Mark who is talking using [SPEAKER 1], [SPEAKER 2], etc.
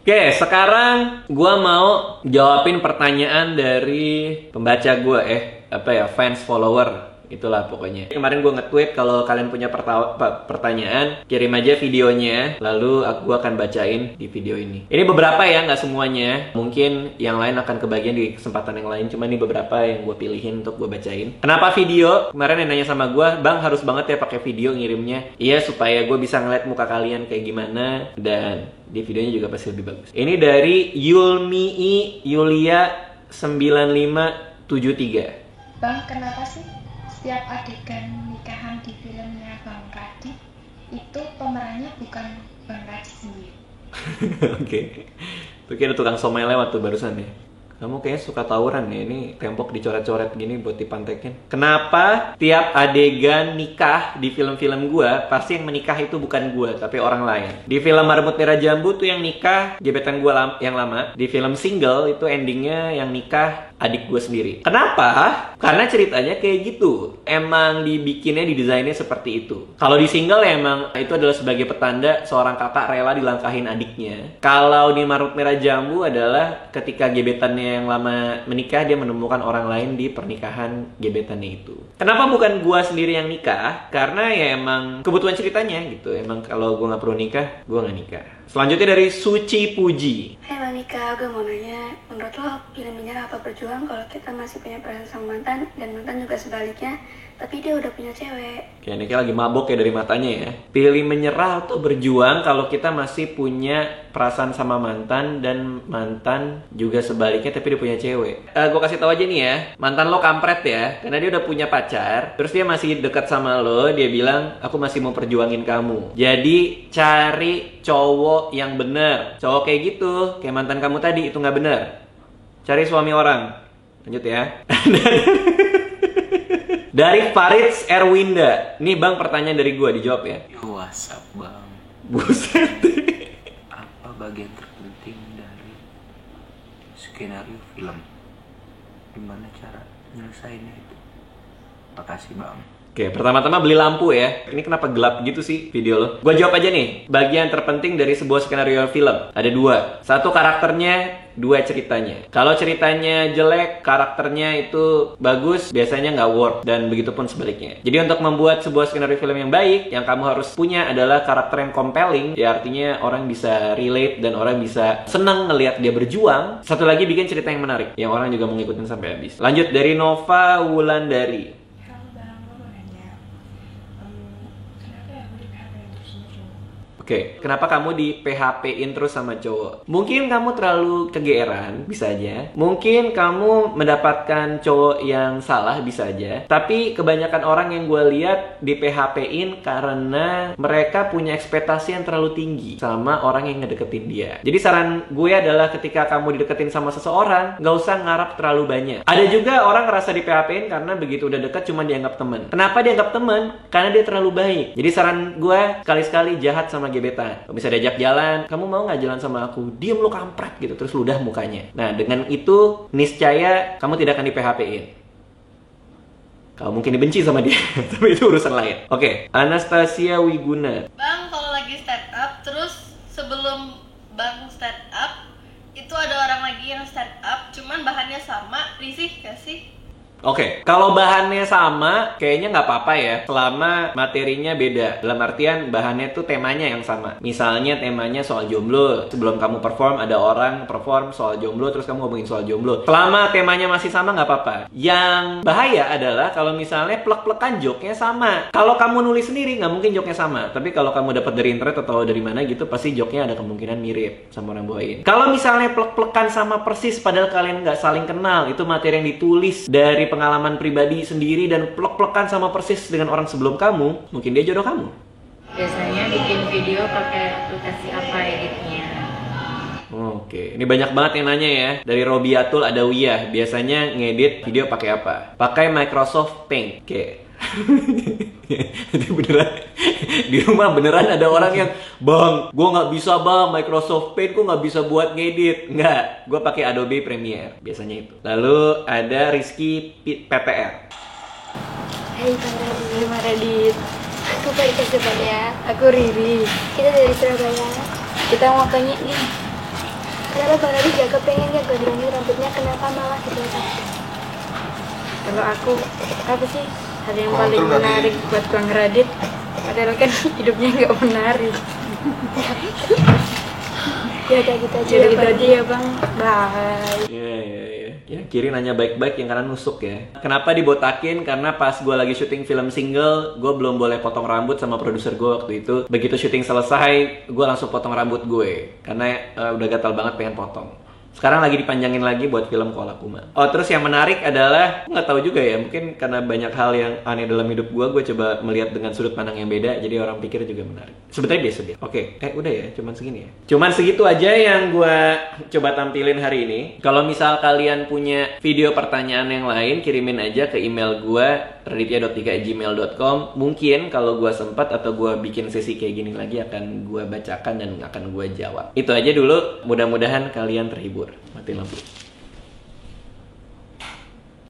[SPEAKER 1] Oke, sekarang gua mau jawabin pertanyaan dari pembaca gua, fans follower. Itulah pokoknya. Kemarin gue nge-tweet kalau kalian punya pertanyaan, kirim aja videonya, lalu gue akan bacain di video ini. Ini beberapa ya, nggak semuanya. Mungkin yang lain akan kebagian di kesempatan yang lain, cuma ini beberapa yang gue pilihin untuk gue bacain. Kenapa video? Kemarin yang nanya sama gue, Bang harus banget ya pakai video ngirimnya. Iya, supaya gue bisa ngeliat muka kalian kayak gimana, dan di videonya juga pasti lebih bagus. Ini dari Yulmii Yulia 9573.
[SPEAKER 2] Bang, kenapa sih setiap adegan nikahan di filmnya Bang Radit itu pemerannya bukan Bang Radit sendiri?
[SPEAKER 1] Oke. Itu kayak ada tukang somai lewat tuh barusan ya. Kamu kayaknya suka tawuran ya, ini tembok dicoret-coret gini buat dipantekin. Kenapa tiap adegan nikah di film-film gua pasti yang menikah itu bukan gua tapi orang lain? Di film Marmut Merah Jambu tuh yang nikah gebetan gua yang lama. Di film Single itu endingnya yang nikah adik gue sendiri. Kenapa? Karena ceritanya kayak gitu. Emang dibikinnya, didesainnya seperti itu. Kalau di Single ya emang itu adalah sebagai petanda seorang kakak rela dilangkahin adiknya. Kalau di Marmut Merah Jambu adalah ketika gebetannya yang lama menikah, dia menemukan orang lain di pernikahan gebetannya itu. Kenapa bukan gue sendiri yang nikah? Karena ya emang kebutuhan ceritanya gitu. Emang kalau gue nggak perlu nikah, gue nggak nikah. Selanjutnya dari Suci Puji.
[SPEAKER 3] Hai Monica, gue mau nanya, menurut lo pilih menyerah apa berjuang kalau kita masih punya perasaan sama mantan, dan mantan juga sebaliknya, tapi dia udah punya cewek?
[SPEAKER 1] Kayak ini lagi mabok ya dari matanya ya. Pilih menyerah atau berjuang kalau kita masih punya perasaan sama mantan, dan mantan juga sebaliknya tapi dia punya cewek. Gue kasih tahu aja nih ya, mantan lo kampret ya, karena dia udah punya pacar, terus dia masih dekat sama lo, dia bilang aku masih mau perjuangin kamu. Jadi cari cowok yang bener. Cowok kayak gitu, kayak mantan kamu tadi, itu nggak bener. Cari suami orang. Lanjut ya. Dari Farid Erwinda. Nih bang, pertanyaan dari gue, dijawab ya.
[SPEAKER 4] WhatsApp bang.
[SPEAKER 1] Buset.
[SPEAKER 4] Apa bagian terpenting dari skenario film? Gimana cara nyelesainnya itu? Makasih bang.
[SPEAKER 1] Oke, pertama-tama beli lampu ya. Ini kenapa gelap gitu sih video lo? Gue jawab aja nih. Bagian terpenting dari sebuah skenario film ada dua. Satu karakternya, dua ceritanya. Kalau ceritanya jelek, karakternya itu bagus, biasanya nggak work, dan begitupun sebaliknya. Jadi untuk membuat sebuah skenario film yang baik, yang kamu harus punya adalah karakter yang compelling. Ya artinya orang bisa relate dan orang bisa senang ngelihat dia berjuang. Satu lagi, bikin cerita yang menarik, yang orang juga mau ngikutin sampai habis. Lanjut dari Nova Wulandari. Oke, kenapa kamu di PHP-in terus sama cowok? Mungkin kamu terlalu kegeeran, bisa aja. Mungkin kamu mendapatkan cowok yang salah, bisa aja. Tapi kebanyakan orang yang gue lihat di PHP-in karena mereka punya ekspektasi yang terlalu tinggi sama orang yang ngedeketin dia. Jadi saran gue adalah ketika kamu dideketin sama seseorang, gak usah ngarap terlalu banyak. Ada juga orang ngerasa di PHP-in karena begitu udah deket cuma dianggap temen. Kenapa dianggap temen? Karena dia terlalu baik. Jadi saran gue, sekali-sekali jahat sama gebetan. Kalau bisa diajak jalan, kamu mau nggak jalan sama aku? Diem lu kampret gitu, terus ludah mukanya. Nah dengan itu niscaya kamu tidak akan di PHP-in. Kamu mungkin dibenci sama dia, tapi itu urusan lain. Oke, Anastasia Wiguna.
[SPEAKER 5] Bang, kalau lagi stand up, terus sebelum bang stand up itu ada orang lagi yang stand up, cuman bahannya sama, risih gak sih?
[SPEAKER 1] Oke, kalau bahannya sama, kayaknya nggak apa-apa ya, selama materinya beda. Dalam artian bahannya tuh temanya yang sama. Misalnya temanya soal jomblo, sebelum kamu perform ada orang perform soal jomblo, terus kamu ngomongin soal jomblo. Selama temanya masih sama nggak apa-apa. Yang bahaya adalah kalau misalnya plek-plekan joknya sama. Kalau kamu nulis sendiri nggak mungkin joknya sama. Tapi kalau kamu dapat dari internet atau dari mana gitu, pasti joknya ada kemungkinan mirip sama orang bawain. Kalau misalnya plek-plekan sama persis, padahal kalian nggak saling kenal, itu materi yang ditulis dari pengalaman pribadi sendiri dan plek-plekan sama persis dengan orang sebelum kamu, mungkin dia jodoh kamu.
[SPEAKER 6] Biasanya bikin video pakai aplikasi apa editnya?
[SPEAKER 1] Oke, ini banyak banget yang nanya ya. Dari Robiatul ada Wiyah, biasanya ngedit video pakai apa? Pakai Microsoft Paint. Oke. Jadi beneran di rumah beneran ada orang yang, bang, gue nggak bisa bang Microsoft Paint, gue nggak bisa buat ngedit. Nggak, gue pakai Adobe Premiere biasanya itu. Lalu ada Rizky PPR.
[SPEAKER 3] Hai Bang Radit, aku balik ke Surabaya. Aku Riri, kita dari Surabaya. Kita mau tanya nih, Kenapa Bang Radit gak kepengen ya gondrongin rambutnya, kenapa malah dibotak?
[SPEAKER 6] Kalau aku, apa sih hal yang paling menarik buat Bang Radit? Padahal kan hidupnya nggak menarik.
[SPEAKER 3] Ya udah gitu aja
[SPEAKER 6] Jadi
[SPEAKER 3] ya
[SPEAKER 6] gitu
[SPEAKER 3] Bang.
[SPEAKER 6] aja ya Bang. Bye.
[SPEAKER 1] Iya, iya, iya. Yang kiri nanya baik-baik, yang kanan nusuk ya. Kenapa dibotakin? Karena pas gue lagi syuting film single, gue belum boleh potong rambut sama produser gue waktu itu. Begitu syuting selesai, gue langsung potong rambut gue. Karena udah gatal banget pengen potong. Sekarang lagi dipanjangin lagi buat film Koala Kuma. Oh, terus yang menarik adalah, nggak tahu juga ya, mungkin karena banyak hal yang aneh dalam hidup gue coba melihat dengan sudut pandang yang beda, jadi orang pikir juga menarik. Sebetulnya biasa. Oke, udah ya, cuman segini ya. Cuman segitu aja yang gue coba tampilin hari ini. Kalau misal kalian punya video pertanyaan yang lain, kirimin aja ke email gue, raditya.tika@gmail.com. Mungkin kalau gue sempat atau gue bikin sesi kayak gini lagi akan gue bacakan dan akan gue jawab. Itu aja dulu, mudah-mudahan kalian terhibur. Mati lampu.